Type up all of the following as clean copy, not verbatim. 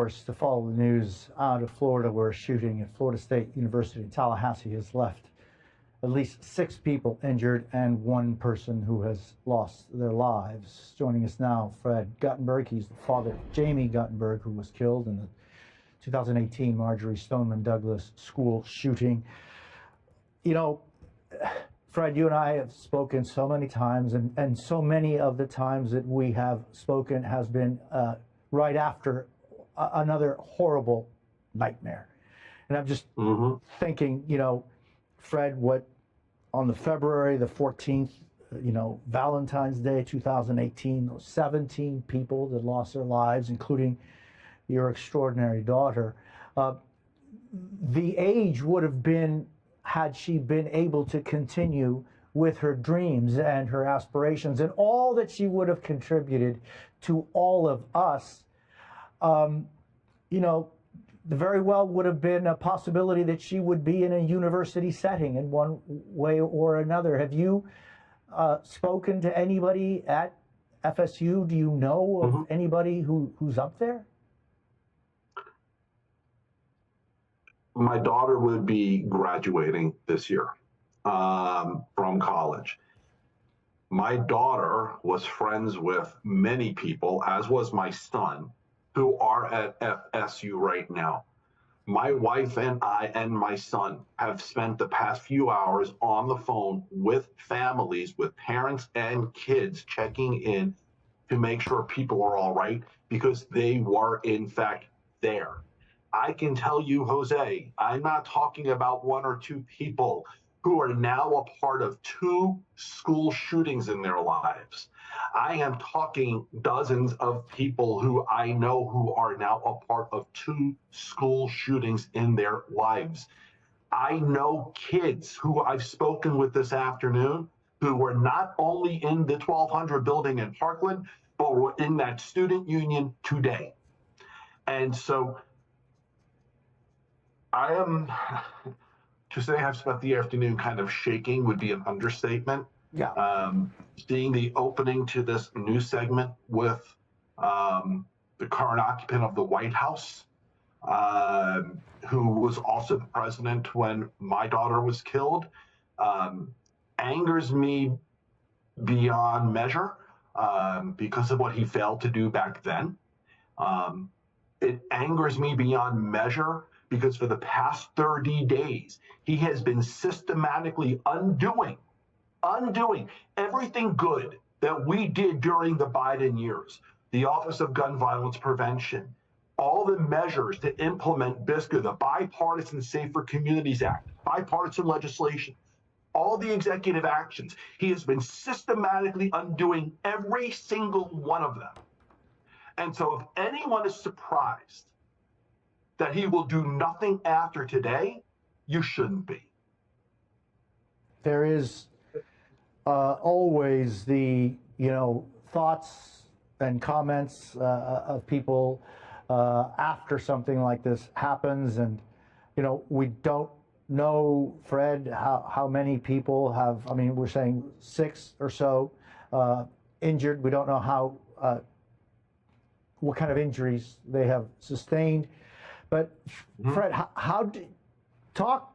Course, to follow the news out of Florida, where a shooting at Florida State University in Tallahassee has left at least 6 people injured and 1 person who has lost their lives. Joining us now, Fred Guttenberg. He's the father of Jaime Guttenberg, who was killed in the 2018 Marjory Stoneman Douglas school shooting. You know, Fred, you and I have spoken so many times, and so many of the times that we have spoken has been right after another horrible nightmare. And I'm just thinking, you know, Fred, what on the February the 14th, you know, Valentine's Day 2018, those 17 people that lost their lives, including your extraordinary daughter, the age would have been, had she been able to continue with her dreams and her aspirations and all that she would have contributed to all of us, you know, very well would have been a possibility that she would be in a university setting in one way or another. Have you spoken to anybody at FSU? Do you know of anybody who's up there? My daughter would be graduating this year from college. My daughter was friends with many people, as was my son, who are at FSU right now. My wife and I and my son have spent the past few hours on the phone with families, with parents and kids, checking in to make sure people are all right, because they were in fact there. I can tell you, Jose, I'm not talking about 1 or 2 people who are now a part of 2 school shootings in their lives. I am talking dozens of people who I know who are now a part of 2 school shootings in their lives. I know kids who I've spoken with this afternoon who were not only in the 1200 building in Parkland, but were in that student union today. And so I am, to say I've spent the afternoon kind of shaking would be an understatement. Yeah. Seeing the opening to this new segment with the current occupant of the White House, who was also the president when my daughter was killed, angers me beyond measure because of what he failed to do back then. It angers me beyond measure because for the past 30 days, he has been systematically undoing everything good that we did during the Biden years, the Office of Gun Violence Prevention, all the measures to implement BISCA, the Bipartisan Safer Communities Act, bipartisan legislation, all the executive actions. He has been systematically undoing every single one of them. And so if anyone is surprised that he will do nothing after today, you shouldn't be. There is always the, you know, thoughts and comments of people after something like this happens, and you know, we don't know, Fred, how many people have, I mean, we're saying 6 or so injured. We don't know how what kind of injuries they have sustained, but Fred, how do talk,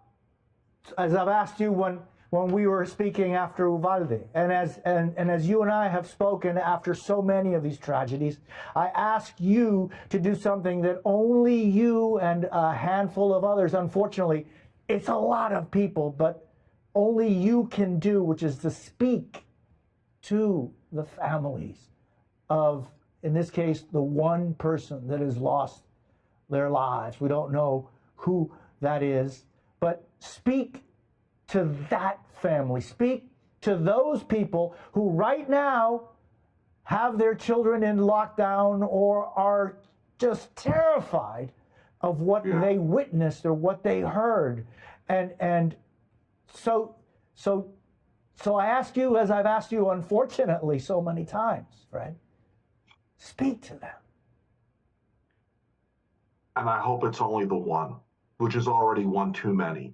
as I've asked you when we were speaking after Uvalde, and as you and I have spoken after so many of these tragedies, I ask you to do something that only you and a handful of others, unfortunately, it's a lot of people, but only you can do, which is to speak to the families of, in this case, the one person that has lost their lives. We don't know who that is, but speak to that family. Speak to those people who right now have their children in lockdown or are just terrified of what they witnessed or what they heard. And so I ask you, as I've asked you, unfortunately, so many times, Fred, speak to them. And I hope it's only the one, which is already one too many.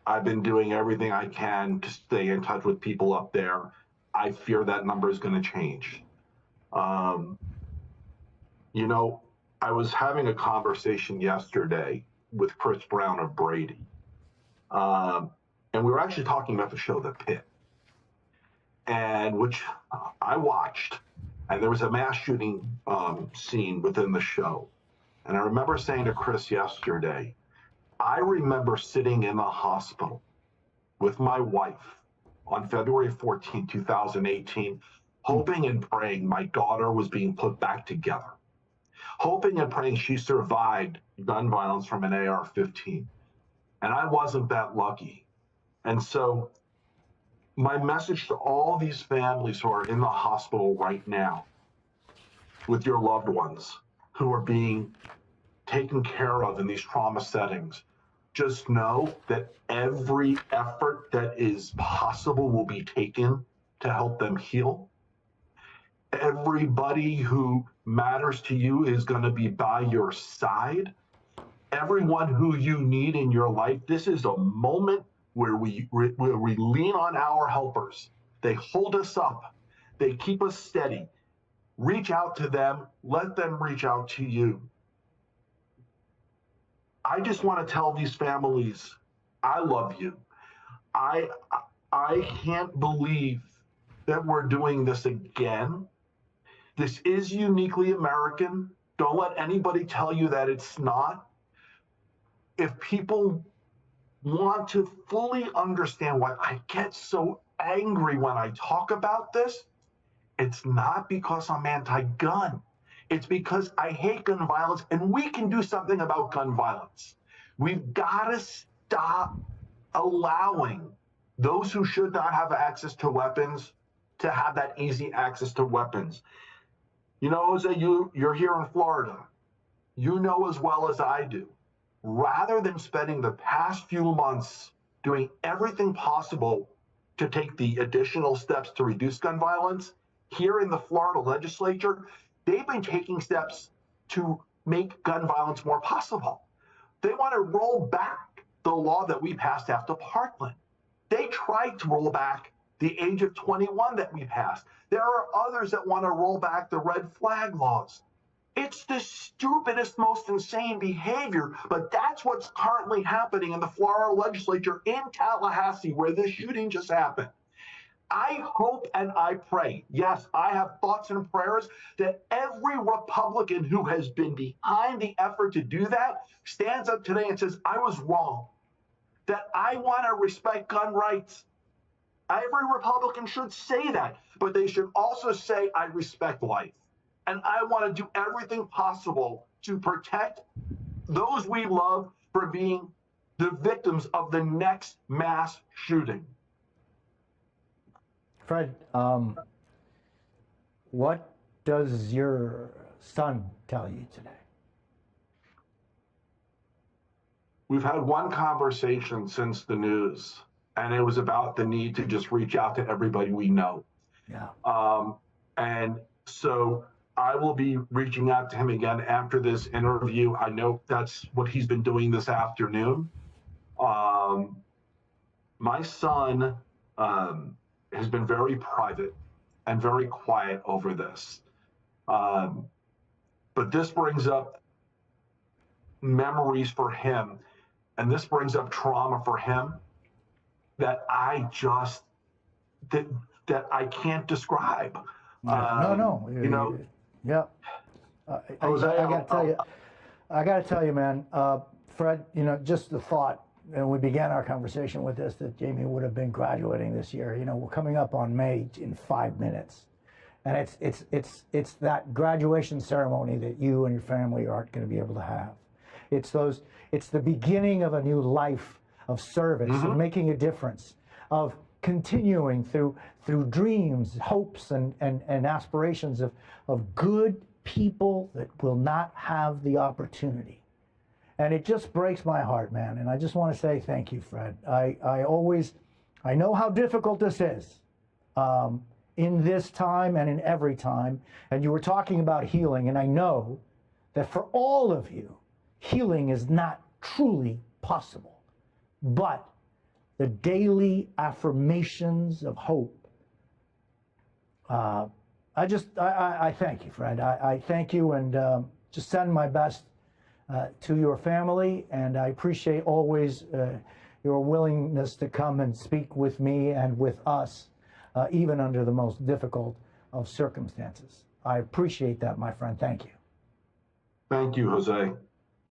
I've been doing everything I can to stay in touch with people up there. I fear that number is going to change. You know, I was having a conversation yesterday with Chris Brown of Brady. And we were actually talking about the show The Pit, and which I watched. And there was a mass shooting scene within the show. And I remember saying to Chris yesterday, I remember sitting in the hospital with my wife on February 14, 2018, hoping and praying my daughter was being put back together, hoping and praying she survived gun violence from an AR-15. And I wasn't that lucky. And so my message to all these families who are in the hospital right now with your loved ones who are being taken care of in these trauma settings, just know that every effort that is possible will be taken to help them heal. Everybody who matters to you is going to be by your side. Everyone who you need in your life, this is a moment where we lean on our helpers. They hold us up. They keep us steady. Reach out to them. Let them reach out to you. I just want to tell these families, I love you. I can't believe that we're doing this again. This is uniquely American. Don't let anybody tell you that it's not. If people want to fully understand why I get so angry when I talk about this, it's not because I'm anti-gun. It's because I hate gun violence, and we can do something about gun violence. We've got to stop allowing those who should not have access to weapons to have that easy access to weapons. You know, Jose, you're here in Florida. You know as well as I do, rather than spending the past few months doing everything possible to take the additional steps to reduce gun violence, here in the Florida legislature, they've been taking steps to make gun violence more possible. They want to roll back the law that we passed after Parkland. They tried to roll back the age of 21 that we passed. There are others that want to roll back the red flag laws. It's the stupidest, most insane behavior, but that's what's currently happening in the Florida legislature in Tallahassee, where this shooting just happened. I hope and I pray, yes, I have thoughts and prayers that every Republican who has been behind the effort to do that stands up today and says, I was wrong, that I want to respect gun rights. Every Republican should say that, but they should also say, I respect life. And I want to do everything possible to protect those we love from being the victims of the next mass shooting. Fred, what does your son tell you today? We've had one conversation since the news, and it was about the need to just reach out to everybody we know. Yeah. And so I will be reaching out to him again after this interview. I know that's what he's been doing this afternoon. My son has been very private and very quiet over this. But this brings up memories for him, and this brings up trauma for him that I just, that I can't describe. No. You know, yeah. I gotta tell you, man, Fred, you know, just the thought, and we began our conversation with this, that Jaime would have been graduating this year. You know, we're coming up on May in 5 minutes. And it's that graduation ceremony that you and your family aren't going to be able to have. It's the beginning of a new life of service, of making a difference, of continuing through dreams, hopes, and aspirations of good people that will not have the opportunity. And it just breaks my heart, man. And I just want to say thank you, Fred. I know how difficult this is in this time and in every time. And you were talking about healing, and I know that for all of you, healing is not truly possible. But the daily affirmations of hope, I thank you, Fred. I thank you, and just send my best to your family, and I appreciate always your willingness to come and speak with me and with us, even under the most difficult of circumstances. I appreciate that, my friend. Thank you. Thank you, Jose.